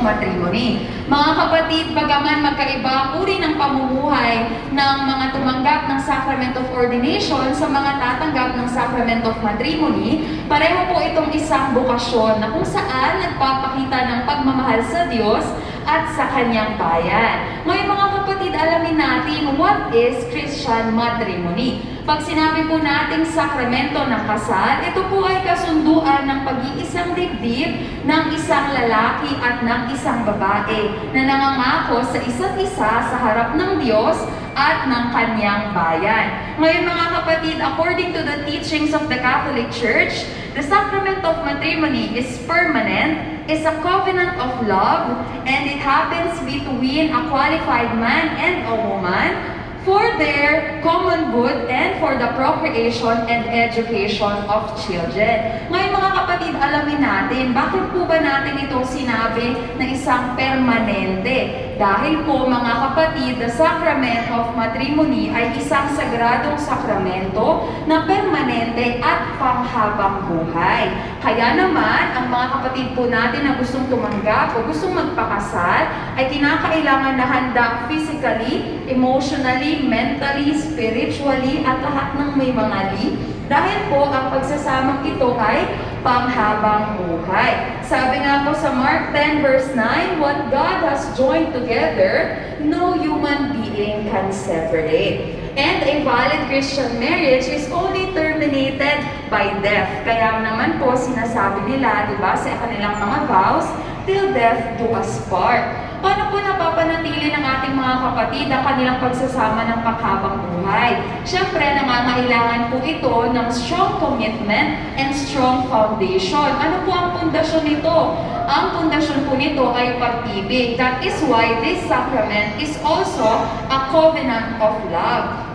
of Matrimony. Mga kapatid, bagaman magkaiba ang uri ng pamumuhay ng mga tumanggap ng Sacrament of Ordination sa mga tatanggap ng Sacrament of Matrimony, pareho po itong isang bukasyon na kung saan nagpapakita ng pagmamahal sa Diyos at sa Kanyang bayan. Ngayon mga kapatid, alamin natin what is Christian matrimony. Pag sinabi po nating sakramento ng kasal, ito po ay kasunduan ng pag-iisang dibdib ng isang lalaki at ng isang babae na nangangako sa isa't isa sa harap ng Diyos at ng Kanyang bayan. Ngayon mga kapatid, according to the teachings of the Catholic Church, the sacrament of matrimony is permanent, is a covenant of love, and it happens between a qualified man and a woman for their common good and for the procreation and education of children. Ngayon mga kapatid, alamin natin, bakit po ba natin ito sinabi na isang permanente? Dahil po mga kapatid, the sacrament of matrimony ay isang sagradong sakramento na permanente at panghabang buhay. Kaya naman, ang mga kapatid po natin na gustong tumanggap o gustong magpakasal ay kinakailangan na handa physically, emotionally, mentally, spiritually, at lahat ng may mga li. Dahil po, ang pagsasamang ito ay panghabang buhay. Sabi nga po sa Mark 10 verse 9, what God has joined together, no human being can separate. And a valid Christian marriage is only terminated by death. Kaya naman po sinasabi nila, di ba, sa kanilang mga vows, till death do us part. Paano po napapanatili ng ating mga kapatid ang kanilang pagsasama ng panghabang buhay? Siyempre, nangangailangan po ito ng strong commitment and strong foundation. Ano po ang pundasyon nito? Ang pundasyon po nito ay pag-ibig. That is why this sacrament is also a covenant of love.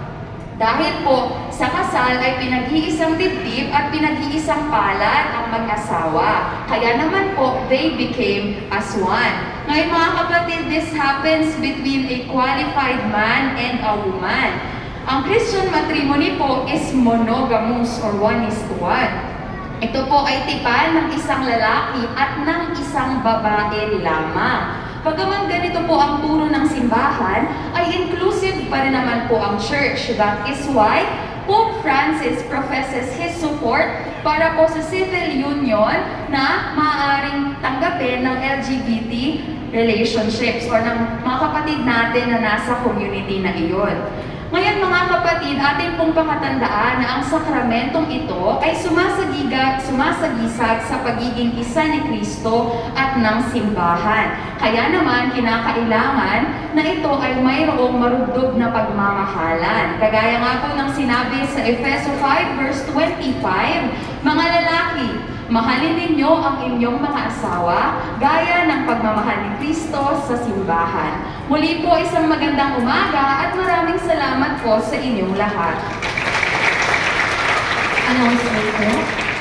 Dahil po, sa kasal ay pinag-iisang dibdib at pinag-iisang palad ang mag-asawa. Kaya naman po, they became as one. Ngayon mga kapatid, this happens between a qualified man and a woman. Ang Christian matrimony po is monogamous or 1:1. Ito po ay tipan ng isang lalaki at ng isang babae lamang. Pagaman ganito po ang turo ng simbahan, ay inclusive pa rin naman po ang church. That is why Pope Francis professes his support para po sa civil union na maaaring tanggapin ng LGBT relationships or ng mga kapatid natin na nasa community na iyon. Ngayon mga kapatid, atin pong pakatandaan na ang sakramentong ito ay sumasagisag sa pagiging isa ni Kristo at ng simbahan. Kaya naman, kinakailangan na ito ay mayroong marugdog na pagmamahalan. Kagaya nga po ng sinabi sa Efeso 5 verse 25, mga lalaki, mahalin ninyo ang inyong mga asawa gaya ng pagmamahal ni Kristo sa simbahan. Muli po isang magandang umaga at maraming salamat po sa inyong lahat. Announcement po.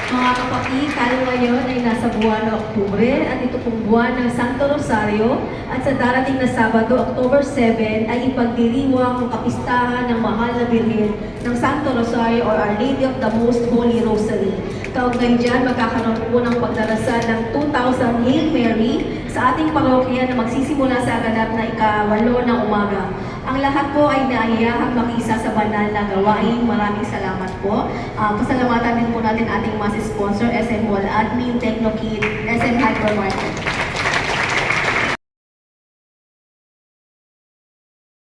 Mga kapatid, tayo ngayon ay nasa buwan ng Oktubre at ito pong buwan ng Santo Rosario at sa darating na Sabado, October 7, ay ipagdiriwang ang kapistahan ng Mahal na Birhen ng Santo Rosario or Our Lady of the Most Holy Rosary. Kaugnay dyan, magkakaroon po ng pagdarasal ng 2,000 Hail Mary sa ating parokya na magsisimula sa ganap na ika-8 ng umaga. Ang lahat po ay naiyahang makisa sa banal na gawain. Maraming salamat po. Pasalamatan din po natin ating mas sponsor, SM Mall Admin, Technokid, SM Hypermarket.